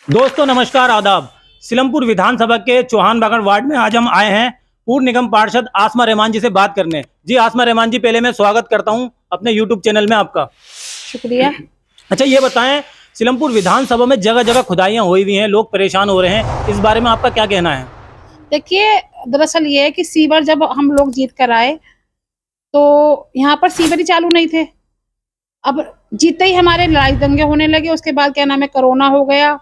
दोस्तों नमस्कार आदाब। सिलमपुर विधानसभा के चौहान बागड़ वार्ड में आज हम आए हैं पूर्व निगम पार्षद आसमा रहमान जी से बात करने। जी आसमा रहमान जी, पहले मैं स्वागत करता हूं अपने यूट्यूब चैनल में आपका। शुक्रिया। अच्छा ये बताएं, सिलमपुर विधानसभा में जगह जगह खुदाइयां हुई हुई हैं, लोग परेशान हो रहे हैं, इस बारे में आपका क्या कहना है? देखिए, दरअसल ये है कि सीवर जब हम लोग जीत कर आए तो यहाँ पर सीवर ही चालू नहीं थे। अब जीतते ही हमारे लड़ाई दंगे होने लगे। उसके बाद क्या नाम है, कोरोना हो गया,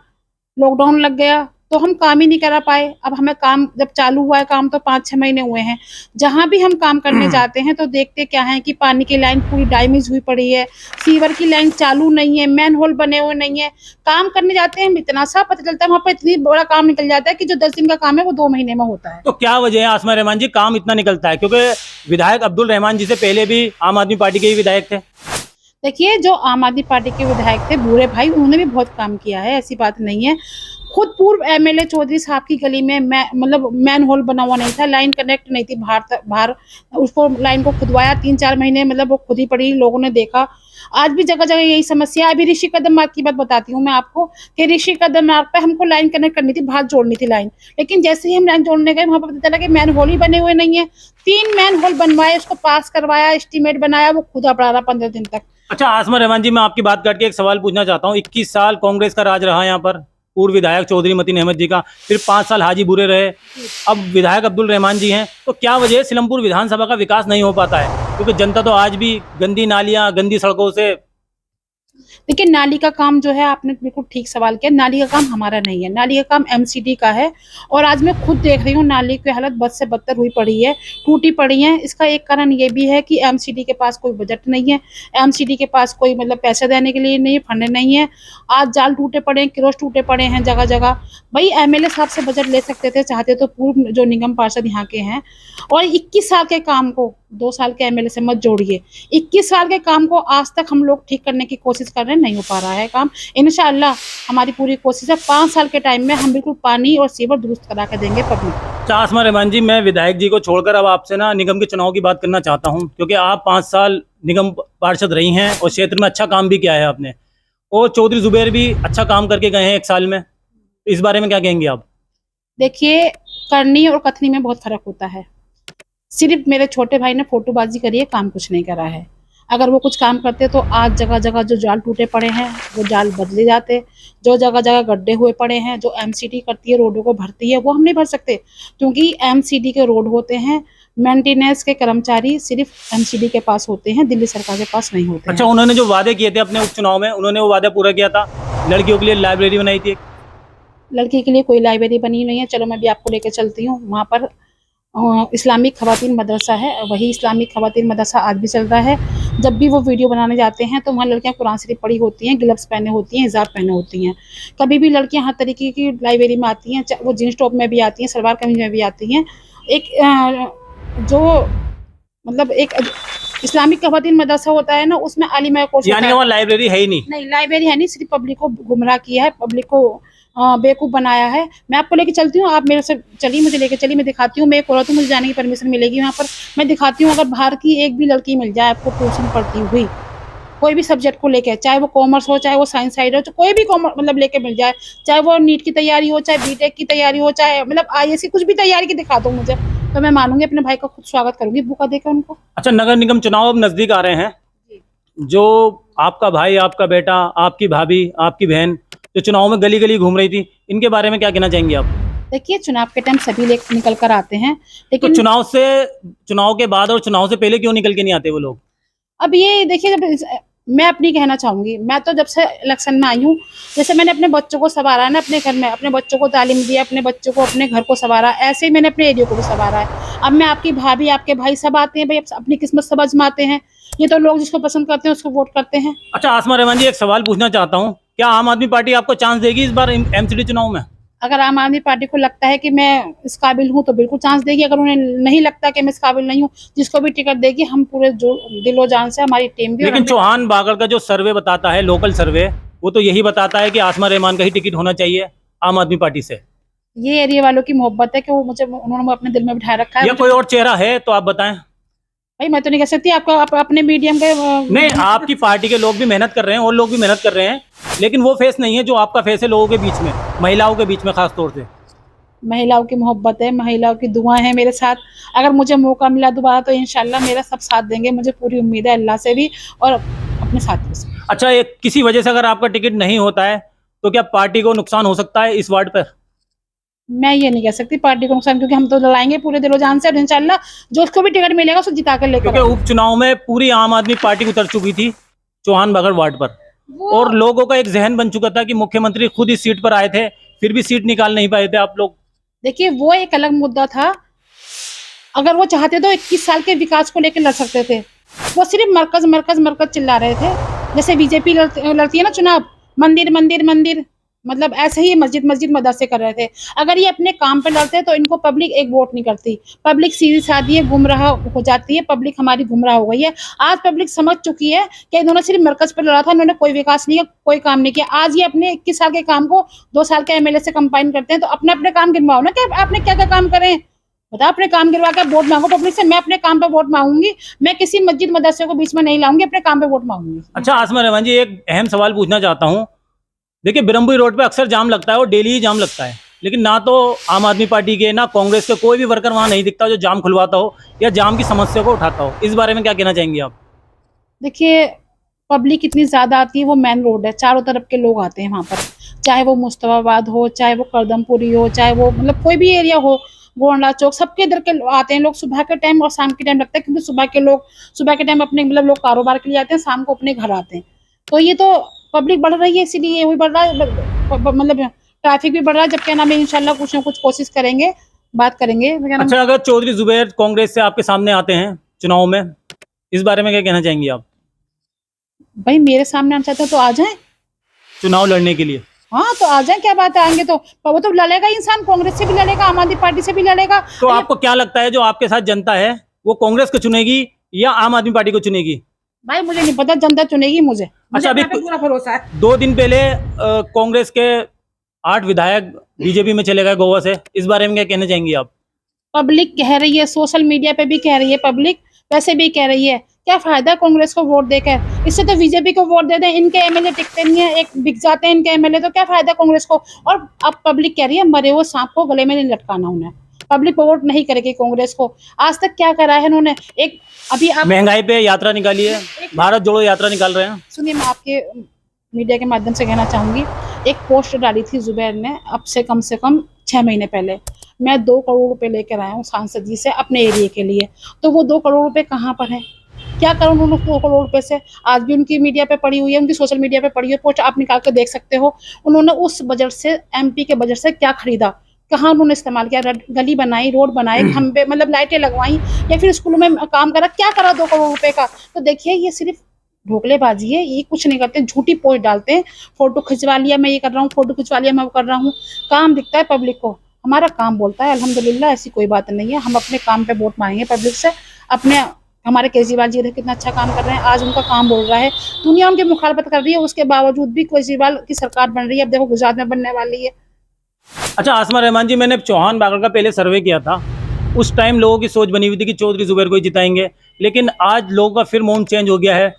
लॉकडाउन लग गया, तो हम काम ही नहीं करा पाए। अब हमें काम जब चालू हुआ है, काम तो 5-6 महीने हुए हैं। जहां भी हम काम करने जाते हैं तो देखते क्या है कि पानी की लाइन पूरी डैमेज हुई पड़ी है, सीवर की लाइन चालू नहीं है, मैन होल बने हुए नहीं है। काम करने जाते हैं, इतना सा पता चलता है वहां पर इतनी बड़ा काम निकल जाता है कि जो 10 दिन का काम है वो 2 महीने में होता है। तो क्या वजह है आसमा रहमान जी, काम इतना निकलता है? क्योंकि विधायक अब्दुल रहमान जी से पहले भी आम आदमी पार्टी के ही विधायक थे। देखिए, जो आम आदमी पार्टी के विधायक थे बूढ़े भाई, उन्होंने भी बहुत काम किया है, ऐसी बात नहीं है। खुद पूर्व एमएलए चौधरी साहब की गली में मतलब मैन होल बना हुआ नहीं था, लाइन कनेक्ट नहीं थी बाहर तक, बाहर उसको लाइन को खुदवाया 3-4 महीने, मतलब वो खुद ही पड़ी, लोगों ने देखा। आज भी जगह जगह यही समस्या है। अभी ऋषि कदम मार्ग की बात बताती हूँ मैं आपको कि ऋषि कदम मार्ग पे हमको लाइन कनेक्ट करनी थी, बाहर जोड़नी थी लाइन, लेकिन जैसे ही हम लाइन जोड़ने गए वहां पर पता चला कि मैन होल ही बने हुए नहीं है। 3 मैन होल बनवाए, उसको पास करवाया, एस्टीमेट बनाया, वो खुदा पड़ा रहा 15 दिन तक। अच्छा आसमा रहमान जी, मैं आपकी बात करके एक सवाल पूछना चाहता हूँ। 21 साल कांग्रेस का राज रहा यहाँ पर, पूर्व विधायक चौधरी मतीन अहमद जी का, फिर 5 साल हाजी बुरे रहे, अब विधायक अब्दुल रहमान जी हैं। तो क्या वजह है सिलमपुर विधानसभा का विकास नहीं हो पाता है? क्योंकि जनता तो आज भी गंदी नालियां, गंदी सड़कों से। देखिए, नाली का काम जो है, आपने बिल्कुल ठीक सवाल किया। नाली का काम हमारा नहीं है, नाली का काम एमसीडी का है। और आज मैं खुद देख रही हूँ नाली की हालत बद से बदतर हुई पड़ी है, टूटी पड़ी है। इसका एक कारण ये भी है कि एमसीडी के पास कोई बजट नहीं है, एमसीडी के पास कोई मतलब पैसे देने के लिए नहीं, फंड नहीं है। आज जाल टूटे पड़े हैं, किरोस टूटे पड़े हैं जगह जगह। भाई एमएलए साहब से बजट ले सकते थे, चाहते तो पूर्व जो निगम पार्षद यहाँ के हैं। और 21 साल के काम को 2 साल के एमएलए से मत जोड़िए। 21 साल के काम को आज तक हम लोग ठीक करने की कोशिश कर रहे हैं, नहीं हो पा रहा है काम। इंशाअल्लाह हमारी पूरी कोशिश है, 5 साल के टाइम में हम बिल्कुल पानी और सीवर दुरुस्त करा के देंगे पब्लिक। आसमा रहमान जी, मैं विधायक जी को छोड़कर अब आपसे ना निगम के चुनाव की बात करना चाहता हूं, क्योंकि आप 5 साल निगम पार्षद रही हैं और क्षेत्र में अच्छा काम भी किया है आपने, और चौधरी जुबैर भी अच्छा काम करके गए हैं 1 साल में। इस बारे में क्या कहेंगे आप? देखिए, करनी और कथनी में बहुत फर्क होता है। सिर्फ मेरे छोटे भाई ने फोटोबाजी करी है, काम कुछ नहीं करा है। अगर वो कुछ काम करते तो आज जगह जगह जो जाल टूटे पड़े हैं वो जाल बदले जाते। जो जगह जगह गड्ढे हुए पड़े हैं, जो एमसीडी करती है, रोडों को भरती है, वो हम नहीं भर सकते, क्योंकि एमसीडी के रोड होते हैं। मेंटेनेंस के कर्मचारी सिर्फ एमसीडी के पास होते हैं, दिल्ली सरकार के पास नहीं होते। अच्छा, उन्होंने जो वादे किए थे अपने उपचुनाव में, उन्होंने वो वादा पूरा किया था? लड़कियों के लिए लाइब्रेरी बनाई थी। लड़की के लिए कोई लाइब्रेरी बनी नहीं है। चलो मैं भी आपको लेकर चलती हूँ वहाँ पर। इस्लामिक खवातीन मदरसा है, वही इस्लामिक खवातीन मदरसा आज भी चल रहा है। जब भी वो वीडियो बनाने जाते हैं तो वहाँ लड़कियां कुरान शरीफ पढ़ी होती हैं, ग्लव्स पहने होती हैं, हिजाब पहने होती हैं। कभी भी लड़कियां हर तरीके की लाइब्रेरी में आती हैं, वो जीन्स टॉप में भी आती हैं, सलवार कमीज में भी आती हैं। एक जो मतलब एक इस्लामिक खवातीन मदरसा होता है ना, उसमें आलिमा कोर्स होता यानी है। वहाँ लाइब्रेरी है ही नहीं? नहीं, लाइब्रेरी है नहीं, सिर्फ पब्लिक को गुमराह किया है, पब्लिक को बेवकूफ बनाया है। मैं आपको लेके चलती हूँ, आप मेरे से चलिए, मुझे लेके चलिए, मैं दिखाती हूँ। मैं एक औरत हूँ, मुझे जाने की परमिशन मिलेगी वहाँ पर, मैं दिखाती हूँ। अगर बाहर की एक भी लड़की मिल जाए आपको ट्यूशन पढ़ती हुई, कोई भी सब्जेक्ट को लेके, चाहे वो कॉमर्स हो, चाहे वो साइंस साइड हो, कोई भी कॉमर्स मतलब लेके मिल जाए, चाहे वो नीट की तैयारी हो, चाहे बीटेक की तैयारी हो, चाहे मतलब आईएएस की कुछ भी तैयारी की दिखा दो मुझे, तो मैं मानूंगी, अपने भाई का खुद स्वागत करूंगी बुका देकर उनको। अच्छा, नगर निगम चुनाव अब नजदीक आ रहे हैं। जो आपका भाई, आपका बेटा, आपकी भाभी, आपकी बहन जो चुनाव में गली गली घूम रही थी, इनके बारे में क्या कहना चाहेंगे आप? देखिए, चुनाव के टाइम सभी लोग निकल कर आते हैं, तो लेकिन चुनाव के बाद और चुनाव से पहले क्यों निकल के नहीं आते वो लोग? अब ये देखिए, जब मैं अपनी कहना चाहूंगी, मैं तो जब से इलेक्शन में आई हूँ, जैसे मैंने अपने बच्चों को संवारा है ना, अपने घर में अपने बच्चों को तालीम दी, अपने बच्चों को अपने घर को संवारा, ऐसे ही मैंने अपने एरिया को भी संवारा है। अब मैं आपकी भाभी, आपके भाई सब आते हैं भाई, अपनी किस्मत सब आजमाते हैं। ये तो लोग जिसको पसंद करते हैं उसको वोट करते हैं। अच्छा आसमा रहमान जी, एक सवाल पूछना चाहता हूँ, क्या आम आदमी पार्टी आपको चांस देगी इस बार एमसीडी चुनाव में? अगर आम आदमी पार्टी को लगता है कि मैं इस काबिल हूँ तो बिल्कुल चांस देगी। अगर उन्हें नहीं लगता कि मैं इस काबिल नहीं हूँ, जिसको भी टिकट देगी, हम पूरे दिलो जान से, हमारी टीम भी। लेकिन चौहान बागड़ का जो सर्वे बताता है, लोकल सर्वे, वो तो यही बताता है कि आसमा रहमान का ही टिकट होना चाहिए आम आदमी पार्टी से। ये एरिया वालों की मोहब्बत है कि वो मुझे, उन्होंने अपने दिल में बिठा रखा है। या कोई और चेहरा है तो आप बताएं। भाई मैं तो नहीं कह सकती, आपका अपने मीडियम के नहीं, आपकी पार्टी के लोग भी मेहनत कर रहे हैं और लोग भी मेहनत कर रहे हैं, लेकिन वो फेस नहीं है जो आपका फेस है लोगों के बीच में, महिलाओं के बीच में खास तौर से। महिलाओं की मोहब्बत है, महिलाओं की दुआएं हैं मेरे साथ। अगर मुझे मौका मिला दोबारा तो इंशाल्लाह मेरा सब साथ देंगे, मुझे पूरी उम्मीद है अल्लाह से भी और अपने साथियों से। अच्छा, एक किसी वजह से अगर आपका टिकट नहीं होता है तो क्या पार्टी को नुकसान हो सकता है इस वार्ड पर? मैं ये नहीं कह सकती पार्टी को नुकसान, क्योंकि हम तो लड़ाएंगे पूरे दिलो जान से और इंशाल्लाह जो उसको भी टिकट मिलेगा उसको जिता कर लेकर क्योंकि उपचुनाव में पूरी आम आदमी पार्टी उतर चुकी थी चौहान बगड़ वार्ड पर, और लोगों का एक जहन बन चुका था कि मुख्यमंत्री खुद इस सीट पर आए थे, फिर भी सीट निकाल नहीं पाए थे आप लोग। देखिए वो एक अलग मुद्दा था। अगर वो चाहते तो 21 साल के विकास को लेकर लड़ सकते थे। वो सिर्फ मरकज मरकज मरकज चिल्ला रहे थे, जैसे बीजेपी लड़ती है ना चुनाव, मंदिर मंदिर मंदिर, मतलब ऐसे ही मस्जिद मस्जिद मदरसे कर रहे थे। अगर ये अपने काम पे लड़ते तो इनको पब्लिक एक वोट नहीं करती। पब्लिक सीधी सादी है, गुमराह हो जाती है, पब्लिक हमारी गुमराह हो गई है। आज पब्लिक समझ चुकी है कि इन्होंने सिर्फ मरकज पर लड़ा था, इन्होंने कोई विकास नहीं किया, कोई काम नहीं किया। आज ये अपने 21 साल के काम को 2 साल के एमएलए से कंबाइन करते हैं, तो अपने अपने काम गिनवाओ ना कि आपने क्या क्या काम करे। बता, अपने काम गिनवा कर वोट मांगो पब्लिक से। मैं अपने काम पे वोट मांगूंगी, मैं किसी मस्जिद मदरसे को बीच में नहीं लाऊंगी, अपने काम पे वोट मांगूंगी। अच्छा आसमा रहमान जी, एक अहम सवाल पूछना चाहता हूँ। देखिए, बिरमपुरी रोड पे अक्सर जाम लगता है और डेली ही जाम लगता है, लेकिन ना तो आम आदमी पार्टी के ना कांग्रेस के कोई भी वर्कर वहाँ नहीं दिखता जो जाम खुलवाता हो या जाम की समस्या को उठाता हो। इस बारे में क्या कहना चाहेंगे आप? देखिए पब्लिक इतनी ज्यादा आती है, वो मेन रोड है, चारों तरफ के लोग आते हैं वहां पर, चाहे वो मुस्तफाबाद हो, चाहे वो करदमपुरी हो, चाहे वो मतलब कोई भी एरिया हो, गोंडा चौक, सबके इधर के आते हैं लोग। सुबह के टाइम और शाम के टाइम लगता है, क्योंकि सुबह के टाइम अपने मतलब लोग कारोबार के लिए आते हैं, शाम को अपने घर आते हैं। तो ये तो पब्लिक बढ़ रही है, इसीलिए वही बढ़ रहा है, मतलब ट्रैफिक भी बढ़ रहा है। जब क्या नाम है, इंशाल्लाह कुछ ना कुछ कोशिश करेंगे, बात करेंगे। अच्छा, अगर चौधरी जुबैर कांग्रेस से आपके सामने आते हैं चुनाव में, इस बारे में क्या कहना चाहेंगे आप? भाई मेरे सामने आना चाहते हैं तो आ जाए चुनाव लड़ने के लिए। हाँ तो आ जाए, क्या बात है, आएंगे तो वो तो लड़ेगा इंसान, कांग्रेस से भी लड़ेगा, आम आदमी पार्टी से भी लड़ेगा। तो आपको क्या लगता है जो आपके साथ जनता है वो कांग्रेस को चुनेगी या आम आदमी पार्टी को चुनेगी? भाई मुझे नहीं पता, जनता चुनेगी मुझे। अच्छा, अभी पूरा भरोसा है। 2 दिन पहले कांग्रेस के 8 विधायक बीजेपी में चले गए गोवा से, इस बारे में क्या कहना चाहेंगे आप? पब्लिक कह रही है, सोशल मीडिया पे भी कह रही है पब्लिक, वैसे भी कह रही है। क्या फायदा कांग्रेस को वोट देकर, इससे तो बीजेपी को वोट दे दें, इनके एमएलए टिकते नहीं है, एक बिक जाते हैं इनके एमएलए, तो क्या फायदा कांग्रेस को। और अब पब्लिक कह रही है मरे हुए सांप को गले में नहीं लटकाना उन्हें, पब्लिक वोट नहीं करेगी कांग्रेस को। आज तक क्या करा है उन्होंने? एक अभी आप महंगाई पे यात्रा निकाली है, भारत जोड़ो यात्रा निकाल रहे हैं। सुनिए, मैं आपके मीडिया के माध्यम से कहना चाहूंगी, एक पोस्ट डाली थी जुबैर ने अब से कम 6 महीने पहले। मैं 2 करोड़ रुपए लेकर आया हूँ सांसद जी से अपने एरिया के लिए, तो वो 2 करोड़ रुपए कहाँ पर है? क्या करूँ उन्होंने 2 करोड़ रुपए से? आज भी उनकी मीडिया पे पड़ी हुई है, उनकी सोशल मीडिया पे पड़ी हुई है पोस्ट, आप निकाल कर देख सकते हो। उन्होंने उस बजट से, एमपी के बजट से क्या खरीदा, कहाँ उन्होंने इस्तेमाल किया? गली बनाई, रोड बनाए, खंबे मतलब लाइटें लगवाई, या फिर स्कूलों में काम करा? क्या करा 2 करोड़ रुपए का? तो देखिए ये सिर्फ ढोकलेबाजी है, ये कुछ नहीं करते, झूठी पोस्ट डालते हैं, फोटो खिंचवा लिया मैं ये कर रहा हूँ, फोटो खिंचवा लिया मैं वो कर रहा हूँ। काम दिखता है पब्लिक को, हमारा काम बोलता है। अल्हम्दुलिल्लाह ऐसी कोई बात नहीं है, हम अपने काम पे वोट मांगेंगे पब्लिक से। अपने हमारे केजरीवाल जी कितना अच्छा काम कर रहे हैं, आज उनका काम बोल रहा है, दुनिया उनकी मुखालफत कर रही है, उसके बावजूद भी केजरीवाल की सरकार बन रही है। अब देखो गुजरात में बनने वाली है। अच्छा आसमा रहमान जी, मैंने चौहान बागड़ का पहले सर्वे किया था, उस टाइम लोगों की सोच बनी हुई थी कि चौधरी जुबैर को ही जिताएंगे, लेकिन आज लोगों का फिर मौन चेंज हो गया है,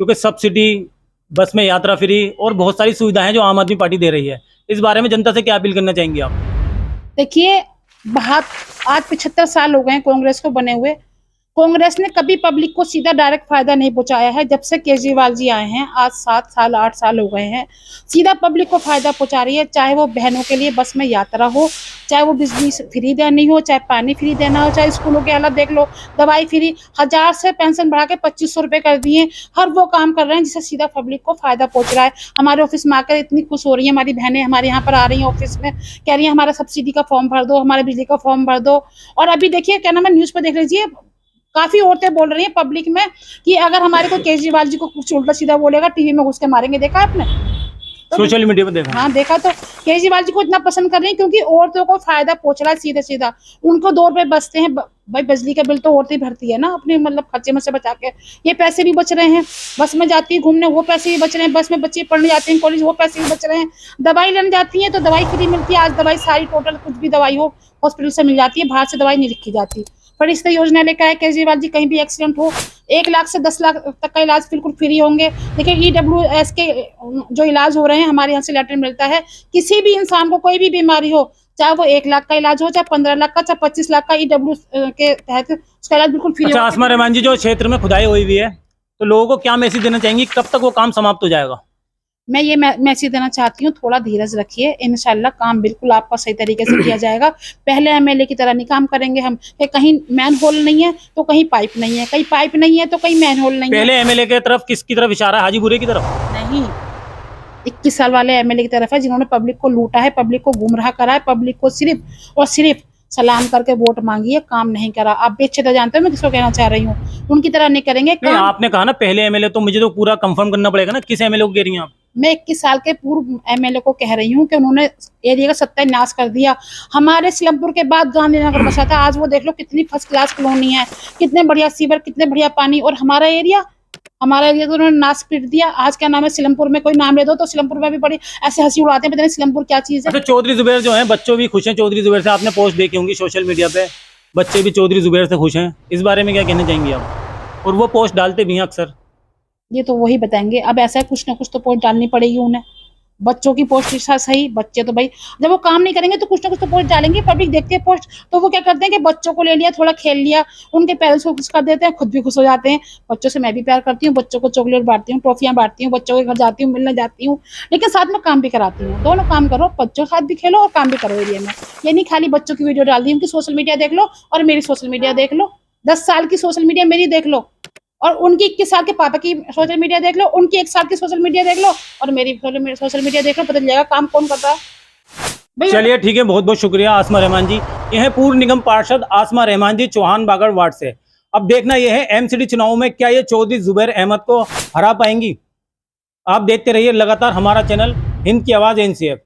क्योंकि सब्सिडी, बस में यात्रा फ्री और बहुत सारी सुविधाएं जो आम आदमी पार्टी दे रही है। इस बारे में जनता से क्या अपील करना चाहेंगे आप? देखिए आज 75 साल हो गए हैं कांग्रेस को बने हुए। कांग्रेस ने कभी पब्लिक को सीधा डायरेक्ट फायदा नहीं पहुंचाया है। जब से केजरीवाल जी आए हैं, आज 7 साल 8 साल हो गए हैं, सीधा पब्लिक को फायदा पहुंचा रही है। चाहे वो बहनों के लिए बस में यात्रा हो, चाहे वो बिजली फ्री देनी हो, चाहे पानी फ्री देना हो, चाहे स्कूलों के हालत देख लो, दवाई फ्री, 1000 से पेंशन बढ़ा के 2500 रुपए कर दिए। हर वो काम कर रहे हैं जिससे सीधा पब्लिक को फायदा पहुंच रहा है। हमारे ऑफिस में आकर इतनी खुश हो रही है, हमारी बहनें हमारे यहाँ पर आ रही है ऑफिस में, कह रही है हमारा सब्सिडी का फॉर्म भर दो, हमारे बिजली का फॉर्म भर दो। और अभी देखिए क्या नाम है, न्यूज पर देख लीजिए, काफी औरतें बोल रही हैं पब्लिक में कि अगर हमारे को केजरीवाल जी को कुछ उल्टा सीधा बोलेगा टीवी में घुस के मारेंगे। देखा आपने? तो सोशल मीडिया पर देखा। हाँ देखा। तो केजरीवाल जी को इतना पसंद कर रही है क्योंकि औरतों को फायदा पहुंच रहा है सीधा सीधा। उनको 2 रुपए बचते हैं, भाई बिजली का बिल तो औरतें भरती है ना अपने मतलब खर्चे में से बचा के, ये पैसे भी बच रहे हैं। बस में जाती है घूमने, वो पैसे भी बच रहे हैं। बस में बच्चे पढ़ने जाते हैं कॉलेज, वो पैसे भी बच रहे हैं। दवाई लेने जाती है तो दवाई फ्री मिलती है। आज दवाई सारी टोटल कुछ भी दवाई हो हॉस्पिटल से मिल जाती है, बाहर से दवाई नहीं लिखी जाती। बड़ी सी योजना लेकर आए केजरीवाल जी, कहीं भी एक्सीडेंट हो 1 लाख से 10 लाख तक का इलाज बिल्कुल फ्री होंगे। देखिए EWS के जो इलाज हो रहे हैं, हमारे यहाँ से लेटर मिलता है, किसी भी इंसान को कोई भी बीमारी हो, चाहे वो 1 लाख का इलाज हो, चाहे 15 लाख का, चाहे 25 लाख का, EWS के तहत उसका इलाज बिल्कुल फ्री अच्छा होगा। आसमा रहमान जी, जो क्षेत्र में खुदाई हुई हुई है, तो लोगों को क्या मैसेज देना चाहेंगी, कब तक वो काम समाप्त हो जाएगा? मैं ये मैसेज देना चाहती हूँ, थोड़ा धीरज रखिए, इंशाल्लाह काम बिल्कुल आपका सही तरीके से किया जाएगा। पहले MLA की तरह नहीं काम करेंगे हम कि कहीं मैन होल नहीं है तो कहीं पाइप नहीं है, कहीं पाइप नहीं है तो कहीं मैन होल नहीं है। पहले MLA की तरफ किसकी तरफ इशारा, हाजीपुरे की तरफ? नहीं, 21 साल वाले MLA की तरफ है, जिन्होंने पब्लिक को लूटा है, पब्लिक को गुमराह करा है, पब्लिक को सिर्फ और सिर्फ सलाम करके वोट मांगी है, काम नहीं करा। आप बेच्छे तो जानते हो मैं किसको कहना चाह रही हूँ, उनकी तरह नहीं करेंगे नहीं, काम। आपने कहा ना पहले MLA, तो मुझे तो पूरा कंफर्म करना पड़ेगा ना, किस MLA को कह रही हैं आप? मैं 21 साल के पूर्व MLA को कह रही हूँ कि उन्होंने एरिया का सत्यानाश कर दिया। हमारे सिलमपुर के बाद गांधीनगर बसा था, आज वो देख लो कितनी फर्स्ट क्लास कॉलोनी है, कितने बढ़िया सीवर, कितने बढ़िया पानी, और हमारा एरिया तो उन्होंने नाश पीट दिया। आज क्या नाम है, सिलमपुर में कोई नाम ले दो तो सिलमपुर में भी बड़ी ऐसे हंसी उड़ाते हैं, पता नहीं सिलमपुर क्या चीज है। अच्छा चौधरी जुबैर जो है, बच्चों भी खुश हैं चौधरी जुबैर से, आपने पोस्ट देखी होंगी सोशल मीडिया पे, बच्चे भी चौधरी जुबैर से खुश हैं, इस बारे में क्या कहना चाहेंगे आप? और वो पोस्ट डालते भी हैं अक्सर। ये तो वही बताएंगे, अब ऐसा है कुछ ना कुछ तो पोस्ट डालनी पड़ेगी उन्हें। बच्चों की पोस्ट सही, बच्चे तो भाई जब वो काम नहीं करेंगे तो कुछ ना कुछ तो पोस्ट डालेंगे, पब्लिक देखती है पोस्ट, तो वो क्या करते हैं कि बच्चों को ले लिया, थोड़ा खेल लिया, उनके पेरेंट्स को खुश कर देते हैं, खुद भी खुश हो जाते हैं। बच्चों से मैं भी प्यार करती हूँ, बच्चों को चॉकलेट बांटती हूँ, टॉफियां बांटती हूँ, बच्चों के घर जाती हूँ, मिलने जाती हूँ, लेकिन साथ में काम भी कराती हूँ। दोनों काम करो, बच्चों के साथ भी खेलो और काम भी करो एरिया में। ये नहीं खाली बच्चों की वीडियो डाल दी, उनकी सोशल मीडिया देख लो और मेरी सोशल मीडिया देख लो, 10 साल की सोशल मीडिया मेरी देख लो, और उनकी 21 साल के पापा की सोशल मीडिया देख लो, उनकी 1 साल की सोशल मीडिया देख लो और मेरी सोशल मीडिया देख लो, पता चल जाएगा काम कौन कर रहा है। चलिए ठीक है, बहुत बहुत शुक्रिया आसमा रहमान जी। ये है पूर्व निगम पार्षद आसमा रहमान जी, चौहान बागड़ वार्ड से। अब देखना यह है MCD चुनाव में क्या ये चौधरी जुबैर अहमद को हरा पाएंगी। आप देखते रहिए लगातार हमारा चैनल हिंद की आवाज NCF।